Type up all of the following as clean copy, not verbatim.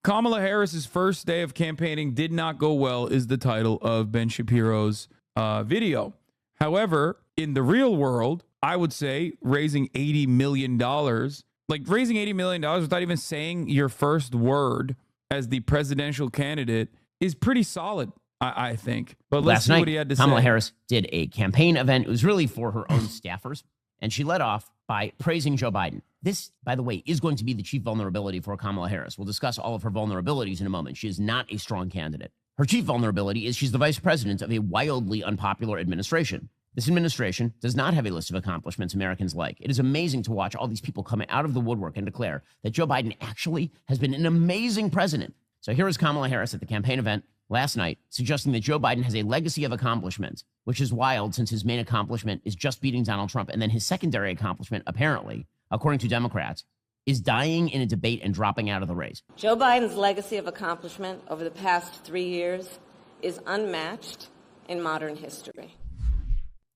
Kamala Harris's first day of campaigning did not go well is the title of Ben Shapiro's video. However, in the real world, I would say raising $80 million, like raising $80 million without even saying your first word as the presidential candidate is pretty solid, I think. But let's see what he had to say. Kamala Harris did a campaign event. It was really for her own staffers. And she led off by praising Joe Biden. This, by the way, is going to be the chief vulnerability for Kamala Harris. We'll discuss all of her vulnerabilities in a moment. She is not a strong candidate. Her chief vulnerability is she's the vice president of a wildly unpopular administration. This administration does not have a list of accomplishments Americans like. It is amazing to watch all these people come out of the woodwork and declare that Joe Biden actually has been an amazing president. So here is Kamala Harris at the campaign event last night, suggesting that Joe Biden has a legacy of accomplishments, which is wild since his main accomplishment is just beating Donald Trump. And then his secondary accomplishment, apparently, according to Democrats, is dying in a debate and dropping out of the race. Joe Biden's legacy of accomplishment over the past 3 years is unmatched in modern history.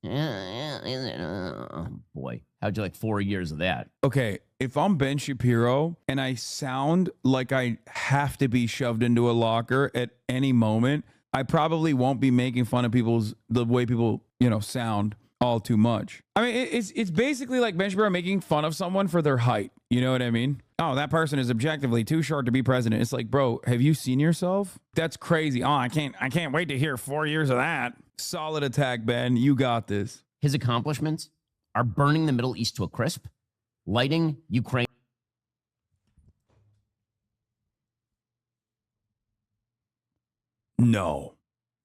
Oh, boy, how'd you like 4 years of that? Okay, if I'm Ben Shapiro and I sound like I have to be shoved into a locker at any moment, I probably won't be making fun of the way people, sound all too much. I mean, it's basically like Ben Shapiro making fun of someone for their height. You know what I mean? Oh, that person is objectively too short to be president. It's like, bro, have you seen yourself? That's crazy. Oh, I can't wait to hear 4 years of that. Solid attack, Ben. You got this. His accomplishments are burning the Middle East to a crisp, lighting Ukraine. No,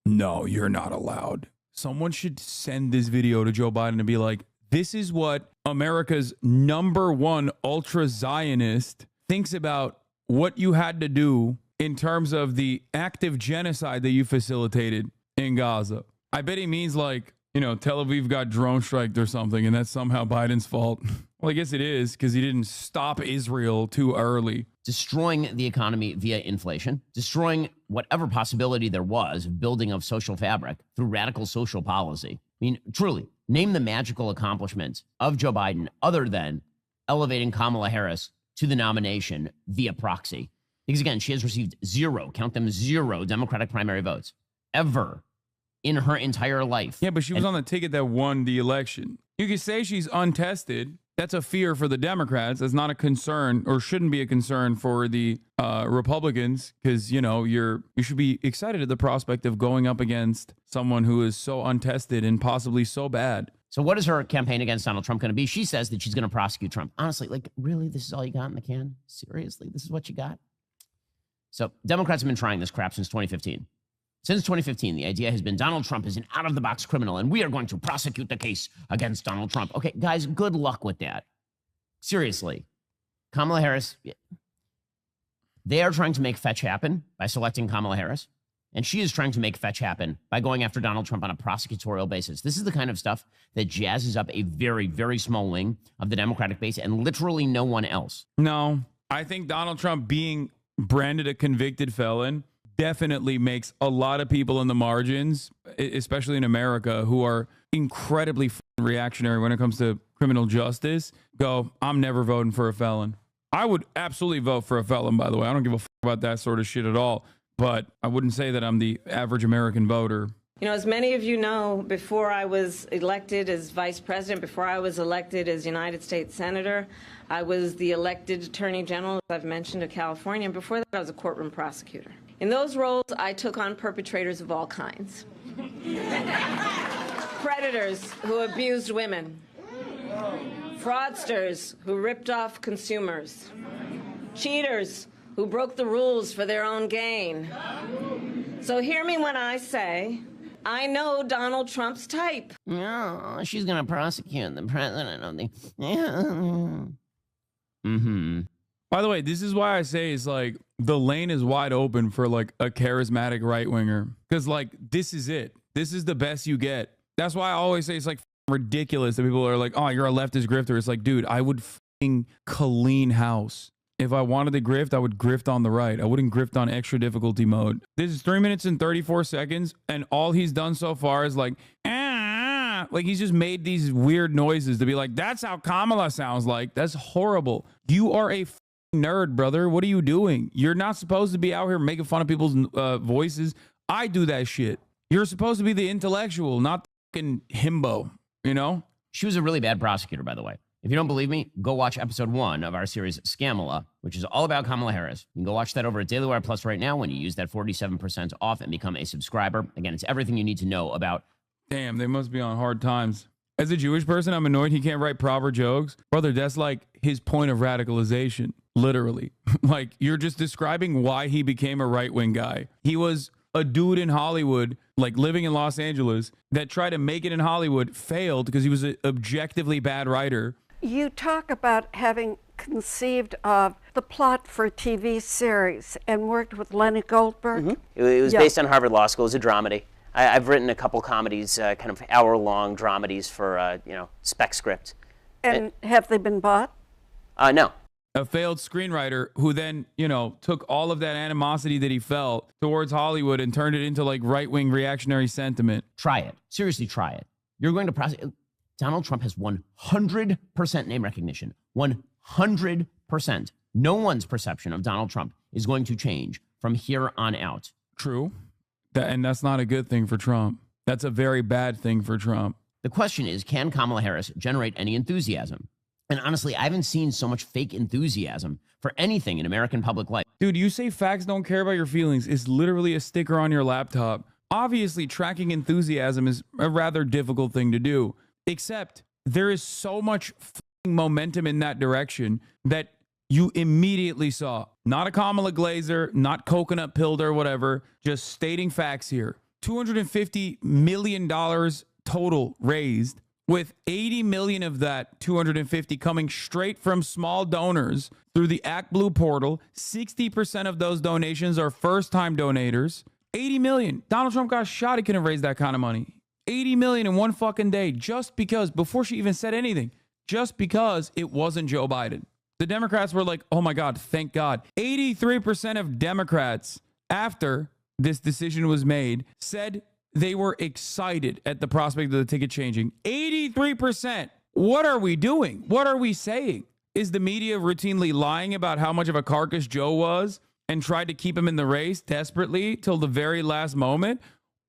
you're not allowed. Someone should send this video to Joe Biden and be like, this is what America's #1 ultra-Zionist thinks about what you had to do in terms of the active genocide that you facilitated in Gaza. I bet he means like, Tel Aviv got drone striked or something, and that's somehow Biden's fault. Well, I guess it is because he didn't stop Israel too early. Destroying the economy via inflation, destroying whatever possibility there was of building of social fabric through radical social policy. I mean, truly, name the magical accomplishments of Joe Biden other than elevating Kamala Harris to the nomination via proxy. Because again, she has received zero, count them, zero Democratic primary votes ever in her entire life. Yeah, but she was on the ticket that won the election. You could say she's untested. That's a fear for the Democrats. That's not a concern, or shouldn't be a concern for the Republicans, because, you should be excited at the prospect of going up against someone who is so untested and possibly so bad. So what is her campaign against Donald Trump going to be? She says that she's going to prosecute Trump. Honestly, really, this is all you got in the can? Seriously, this is what you got? So Democrats have been trying this crap since 2015. Since 2015, the idea has been Donald Trump is an out-of-the-box criminal, and we are going to prosecute the case against Donald Trump. Okay, guys, good luck with that. Seriously. Kamala Harris, they are trying to make fetch happen by selecting Kamala Harris, and she is trying to make fetch happen by going after Donald Trump on a prosecutorial basis. This is the kind of stuff that jazzes up a very, very small wing of the Democratic base and literally no one else. No, I think Donald Trump being branded a convicted felon definitely makes a lot of people in the margins, especially in America, who are incredibly reactionary when it comes to criminal justice, go, I'm never voting for a felon. I would absolutely vote for a felon, by the way. I don't give a about that sort of shit at all. But I wouldn't say that I'm the average American voter. As many of you know, before I was elected as vice president, before I was elected as United States Senator, I was the elected Attorney General, as I've mentioned, of California. And before that, I was a courtroom prosecutor. In those roles, I took on perpetrators of all kinds. Predators who abused women. Fraudsters who ripped off consumers. Cheaters who broke the rules for their own gain. So hear me when I say, I know Donald Trump's type. No, she's going to prosecute the president of the... By the way, this is why I say it's like the lane is wide open for like a charismatic right winger, because like this is it. This is the best you get. That's why I always say it's like ridiculous that people are like, oh, you're a leftist grifter. It's like, dude, I would clean house. If I wanted to grift, I would grift on the right. I wouldn't grift on extra difficulty mode. This is 3 minutes and 34 seconds, and all he's done so far is like he's just made these weird noises to be like, that's how Kamala sounds like. That's horrible. You are a nerd, brother. What are you doing? You're not supposed to be out here making fun of people's voices. I do that shit. You're supposed to be the intellectual, not the fucking himbo, you know? She was a really bad prosecutor, by the way. If you don't believe me, go watch episode 1 of our series Kamala, which is all about Kamala Harris. You can go watch that over at Daily Wire Plus right now when you use that 47% off and become a subscriber. Again, it's everything you need to know about. Damn, they must be on hard times. As a Jewish person, I'm annoyed he can't write proper jokes. Brother, that's like his point of radicalization, literally. Like, you're just describing why he became a right-wing guy. He was a dude in Hollywood, like living in Los Angeles, that tried to make it in Hollywood, failed because he was an objectively bad writer. You talk about having conceived of the plot for a TV series and worked with Lenny Goldberg. Mm-hmm. It was based on Harvard Law School. It was a dramedy. I've written a couple comedies, kind of hour-long dramedies for, spec script. And have they been bought? No. A failed screenwriter who then, took all of that animosity that he felt towards Hollywood and turned it into like right-wing reactionary sentiment. Try it. Seriously, try it. You're going to prosecute. Donald Trump has 100% name recognition. 100%. No one's perception of Donald Trump is going to change from here on out. True. And that's not a good thing for Trump. That's a very bad thing for Trump. The question is, can Kamala Harris generate any enthusiasm? And honestly, I haven't seen so much fake enthusiasm for anything in American public life. Dude, you say facts don't care about your feelings. It's literally a sticker on your laptop. Obviously, tracking enthusiasm is a rather difficult thing to do. Except there is so much momentum in that direction that you immediately saw. Not a Kamala Glazer, not coconut pilled or whatever, just stating facts here. $250 million total raised, with 80 million of that 250 coming straight from small donors through the Act Blue portal. 60% of those donations are first-time donators. 80 million. Donald Trump got shot. He couldn't raise that kind of money. 80 million in one fucking day, just because, before she even said anything, just because it wasn't Joe Biden. The Democrats were like, oh my God, thank God. 83% of Democrats, after this decision was made, said they were excited at the prospect of the ticket changing. 83%. What are we doing? What are we saying? Is the media routinely lying about how much of a carcass Joe was and tried to keep him in the race desperately till the very last moment?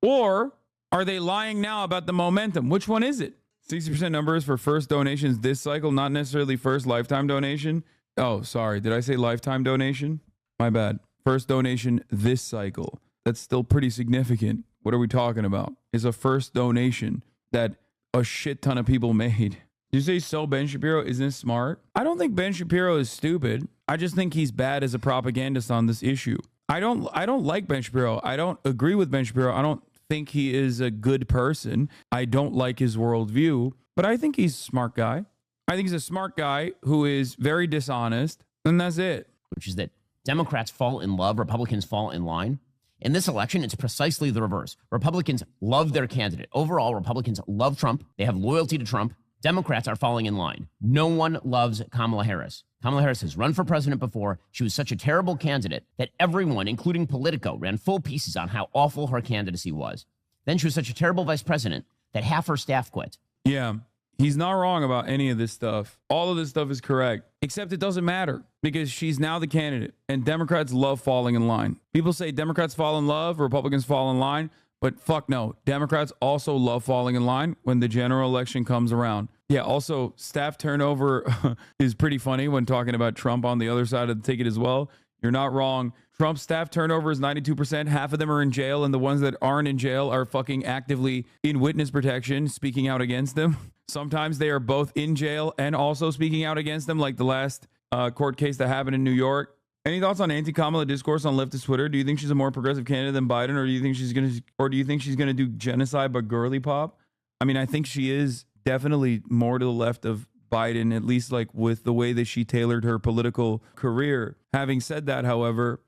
Or are they lying now about the momentum? Which one is it? 60% numbers for first donations this cycle, not necessarily first lifetime donation. Oh, sorry. Did I say lifetime donation? My bad. First donation this cycle. That's still pretty significant. What are we talking about? Is a first donation that a shit ton of people made. Did you say so Ben Shapiro isn't smart? I don't think Ben Shapiro is stupid. I just think he's bad as a propagandist on this issue. I don't like Ben Shapiro. I don't agree with Ben Shapiro. I don't think he is a good person. I don't like his worldview, but I think he's a smart guy. I think he's a smart guy who is very dishonest, and that's it. Which is that Democrats fall in love, Republicans fall in line. In this election, it's precisely the reverse. Republicans love their candidate. Overall, Republicans love Trump. They have loyalty to Trump. Democrats are falling in line. No one loves Kamala Harris. Kamala Harris has run for president before. She was such a terrible candidate that everyone, including Politico, ran full pieces on how awful her candidacy was. Then she was such a terrible vice president that half her staff quit. Yeah, he's not wrong about any of this stuff. All of this stuff is correct, except it doesn't matter because she's now the candidate, and Democrats love falling in line. People say Democrats fall in love, Republicans fall in line, but fuck no. Democrats also love falling in line when the general election comes around. Yeah, also, staff turnover is pretty funny when talking about Trump on the other side of the ticket as well. You're not wrong. Trump's staff turnover is 92%. Half of them are in jail, and the ones that aren't in jail are fucking actively in witness protection, speaking out against them. Sometimes they are both in jail and also speaking out against them, like the last court case that happened in New York. Any thoughts on anti-Kamala discourse on leftist Twitter? Do you think she's a more progressive candidate than Biden, or do you think she's gonna do genocide but girly pop? I mean, I think she is definitely more to the left of Biden, at least like with the way that she tailored her political career. Having said that, however,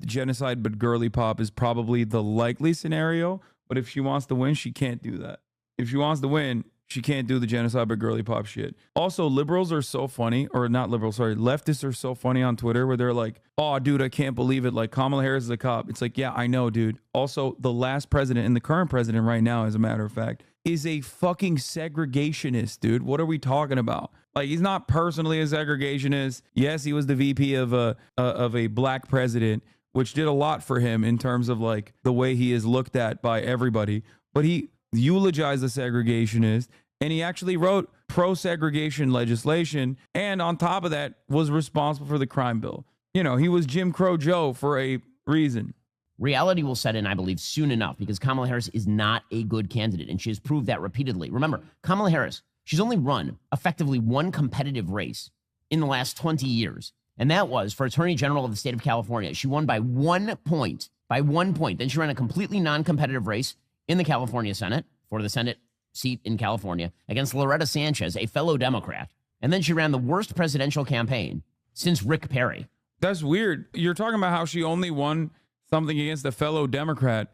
genocide but girly pop is probably the likely scenario. But if she wants to win, she can't do that. If she wants to win, she can't do the genocide but girly pop shit. Also, liberals are so funny, or not liberals, sorry, leftists are so funny on Twitter where they're like, oh, dude, I can't believe it. Like, Kamala Harris is a cop. It's like, yeah, I know, dude. Also, the last president and the current president right now, as a matter of fact, is a fucking segregationist, dude. What are we talking about? Like, he's not personally a segregationist. Yes, he was the VP of a black president, which did a lot for him in terms of like the way he is looked at by everybody. But he eulogized the segregationist, and he actually wrote pro-segregation legislation, and on top of that was responsible for the crime bill. You know, he was Jim Crow Joe for a reason. Reality will set in, I believe, soon enough, because Kamala Harris is not a good candidate, and she has proved that repeatedly. Remember, Kamala Harris, she's only run effectively one competitive race in the last 20 years, and that was for Attorney General of the state of California. She won by 1 point, by 1 point. Then she ran a completely non-competitive race in the California Senate for the Senate seat in California against Loretta Sanchez, a fellow Democrat. And then she ran the worst presidential campaign since Rick Perry. That's weird. You're talking about how she only won something against a fellow Democrat,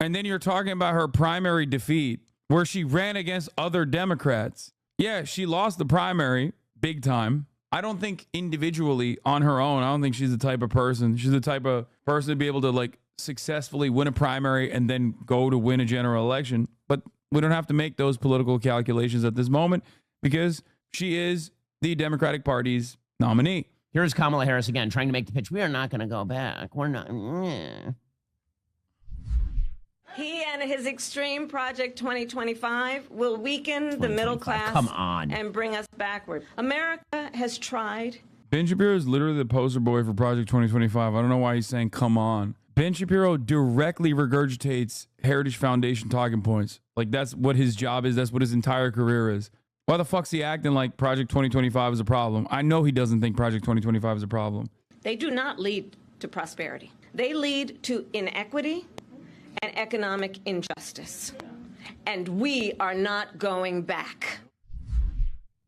and then you're talking about her primary defeat where she ran against other Democrats. Yeah, she lost the primary big time. I don't think individually on her own, I don't think she's the type of person. She's the type of person to be able to like successfully win a primary and then go to win a general election. But we don't have to make those political calculations at this moment because she is the Democratic Party's nominee. Here's Kamala Harris again, trying to make the pitch. We are not going to go back. We're not. He and his extreme Project 2025 will weaken the middle class Come on. and bring us backward. America has tried. Ben Shapiro is literally the poster boy for Project 2025. I don't know why he's saying, come on. Ben Shapiro directly regurgitates Heritage Foundation talking points. Like, that's what his job is. That's what his entire career is. Why the fuck's he acting like Project 2025 is a problem? I know he doesn't think Project 2025 is a problem. They do not lead to prosperity. They lead to inequity and economic injustice. And we are not going back.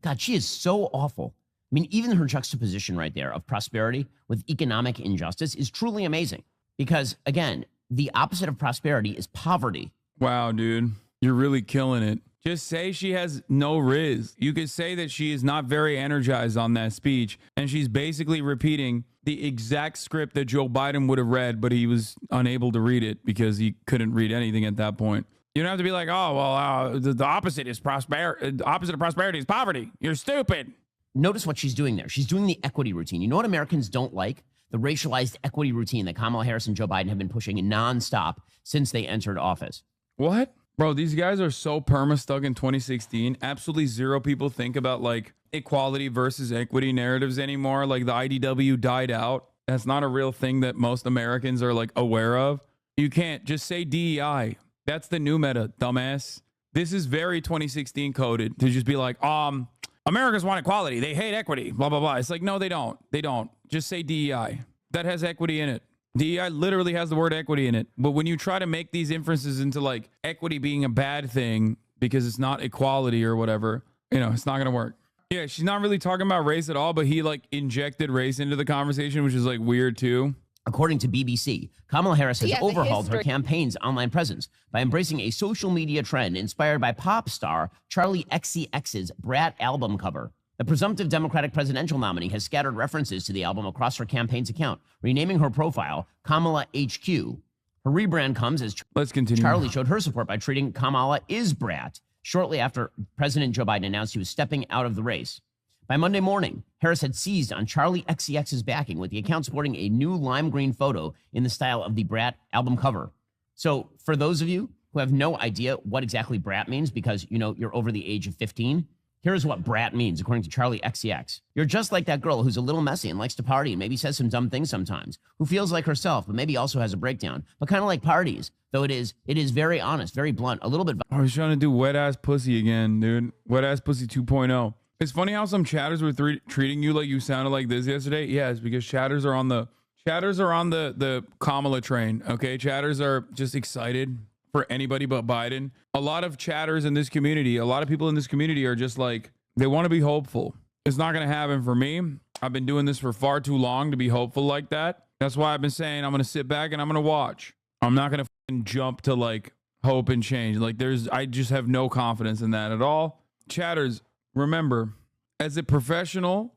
God, she is so awful. I mean, even her juxtaposition right there of prosperity with economic injustice is truly amazing. Because, again, the opposite of prosperity is poverty. Wow, dude. You're really killing it. Just say she has no riz. You could say that she is not very energized on that speech, and she's basically repeating the exact script that Joe Biden would have read, but he was unable to read it because he couldn't read anything at that point. You don't have to be like, oh, well, the opposite is prosperity. The opposite of prosperity is poverty. You're stupid. Notice what she's doing there. She's doing the equity routine. You know what Americans don't like? The racialized equity routine that Kamala Harris and Joe Biden have been pushing nonstop since they entered office. What? Bro, these guys are so perma-stuck in 2016. Absolutely zero people think about like equality versus equity narratives anymore. Like the IDW died out. That's not a real thing that most Americans are like aware of. You can't just say DEI. That's the new meta, dumbass. This is very 2016 coded to just be like, Americans want equality. They hate equity, blah, blah, blah. It's like, no, they don't. They don't. Just say DEI. That has equity in it. DEI literally has the word equity in it. But when you try to make these inferences into like equity being a bad thing because it's not equality or whatever, you know, it's not going to work. Yeah, she's not really talking about race at all, but he like injected race into the conversation, which is like weird too. According to BBC, Kamala Harris has overhauled her campaign's online presence by embracing a social media trend inspired by pop star Charlie XCX's Brat album cover. The presumptive Democratic presidential nominee has scattered references to the album across her campaign's account, renaming her profile Kamala HQ. Her rebrand comes as Let's continue. Charlie showed her support by treating Kamala is Brat shortly after President Joe Biden announced he was stepping out of the race. By Monday morning, Harris had seized on Charlie XCX's backing, with the account sporting a new lime green photo in the style of the Brat album cover. So for those of you who have no idea what exactly Brat means because, you know, you're over the age of 15, here's what Brat means, according to Charlie XCX. You're just like that girl who's a little messy and likes to party and maybe says some dumb things sometimes, who feels like herself, but maybe also has a breakdown, but kind of like parties, though it is very honest, very blunt, a little bit. I was trying to do wet ass pussy again, dude. Wet ass pussy 2.0. It's funny how some chatters were treating you like you sounded like this yesterday. Yes, because chatters are on the Kamala train. Okay, chatters are just excited for anybody but Biden. A lot of chatters in this community, a lot of people in this community are just like, they want to be hopeful. It's not going to happen for me. I've been doing this for far too long to be hopeful like that. That's why I've been saying I'm going to sit back and I'm going to watch. I'm not going to jump to like hope and change. Like I just have no confidence in that at all. Chatters, remember, as a professional,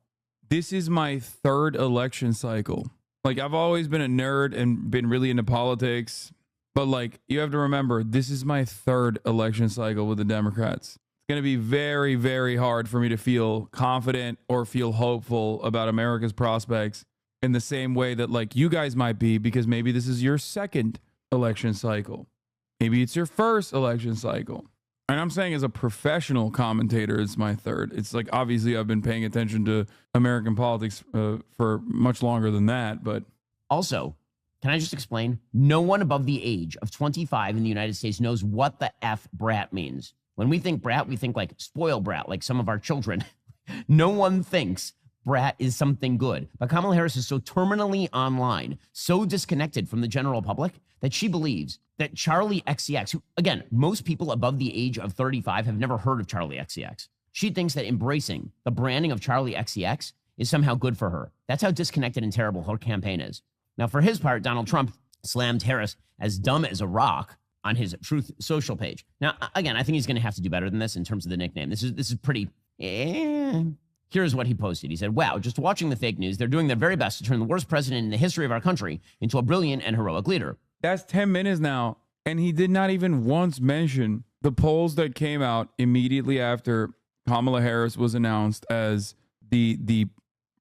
this is my third election cycle. Like, I've always been a nerd and been really into politics. But like, you have to remember, this is my third election cycle with the Democrats. It's going to be very, very hard for me to feel confident or feel hopeful about America's prospects in the same way that like you guys might be, because maybe this is your second election cycle. Maybe it's your first election cycle. And I'm saying as a professional commentator, it's my third. It's like, obviously I've been paying attention to American politics for much longer than that. But also, can I just explain? No one above the age of 25 in the United States knows what the F brat means. When we think brat, we think like spoiled brat, like some of our children. No one thinks brat is something good. But Kamala Harris is so terminally online, so disconnected from the general public, that she believes that Charlie XCX, who, again, most people above the age of 35 have never heard of Charlie XCX. She thinks that embracing the branding of Charlie XCX is somehow good for her. That's how disconnected and terrible her campaign is. Now, for his part, Donald Trump slammed Harris as dumb as a rock on his Truth Social page. Now, again, I think he's going to have to do better than this in terms of the nickname. This is pretty... Here's what he posted. He said, wow, just watching the fake news, they're doing their very best to turn the worst president in the history of our country into a brilliant and heroic leader. that's 10 minutes now. And he did not even once mention the polls that came out immediately after Kamala Harris was announced as the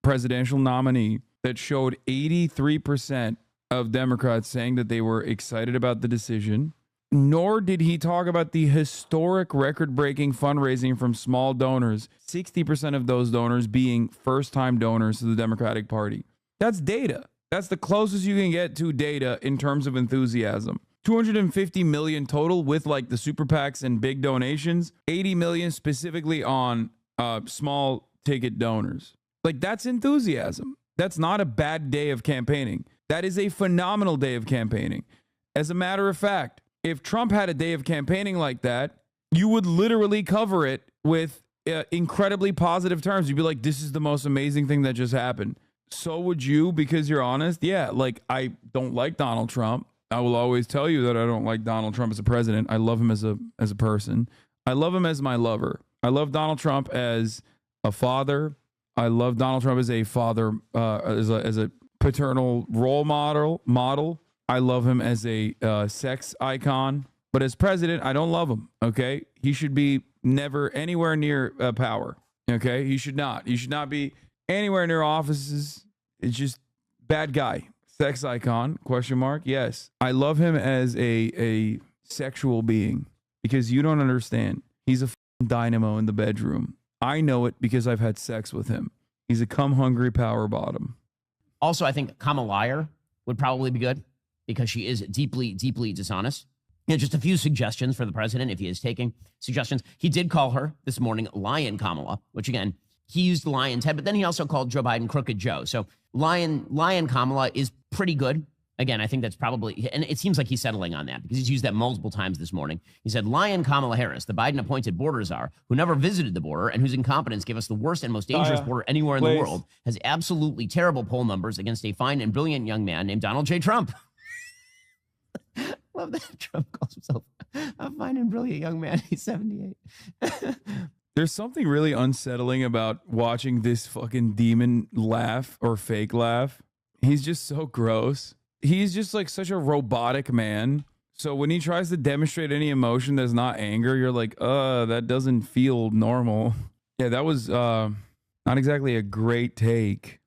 presidential nominee that showed 83% of Democrats saying that they were excited about the decision. Nor did he talk about the historic record-breaking fundraising from small donors, 60% of those donors being first-time donors to the Democratic Party. That's data. That's the closest you can get to data in terms of enthusiasm. 250 million total with like the super PACs and big donations, 80 million specifically on small ticket donors. Like, that's enthusiasm. That's not a bad day of campaigning. That is a phenomenal day of campaigning. As a matter of fact, if Trump had a day of campaigning like that, you would literally cover it with incredibly positive terms. You'd be like, this is the most amazing thing that just happened. So would you, because you're honest. Yeah, like, I don't like Donald Trump. I will always tell you that I don't like Donald Trump as a president. I love him as a person. I love him as my lover. I love Donald Trump as a father. I love Donald Trump as a father, as a paternal role model. I love him as a sex icon. But as president, I don't love him. Okay, he should be never anywhere near power. Okay, he should not. He should not be anywhere near offices. It's just bad guy. Sex icon, question mark. Yes. I love him as a sexual being because you don't understand. He's a dynamo in the bedroom. I know it because I've had sex with him. He's a cum-hungry power bottom. Also, I think Kamala would probably be good because she is deeply, deeply dishonest. And just a few suggestions for the president if he is taking suggestions. He did call her this morning Lion Kamala, which again, he used the lion's head, but then he also called Joe Biden Crooked Joe. So Lion Kamala is pretty good. Again, I think that's probably, and it seems like he's settling on that because he's used that multiple times this morning. He said, Lion Kamala Harris, the Biden-appointed border czar, who never visited the border and whose incompetence gave us the worst and most dangerous border anywhere in the world, has absolutely terrible poll numbers against a fine and brilliant young man named Donald J. Trump. Love that Trump calls himself a fine and brilliant young man. He's 78. There's something really unsettling about watching this fucking demon laugh or fake laugh. He's just so gross. He's just like such a robotic man. So when he tries to demonstrate any emotion that's not anger, you're like, that doesn't feel normal. Yeah, that was not exactly a great take.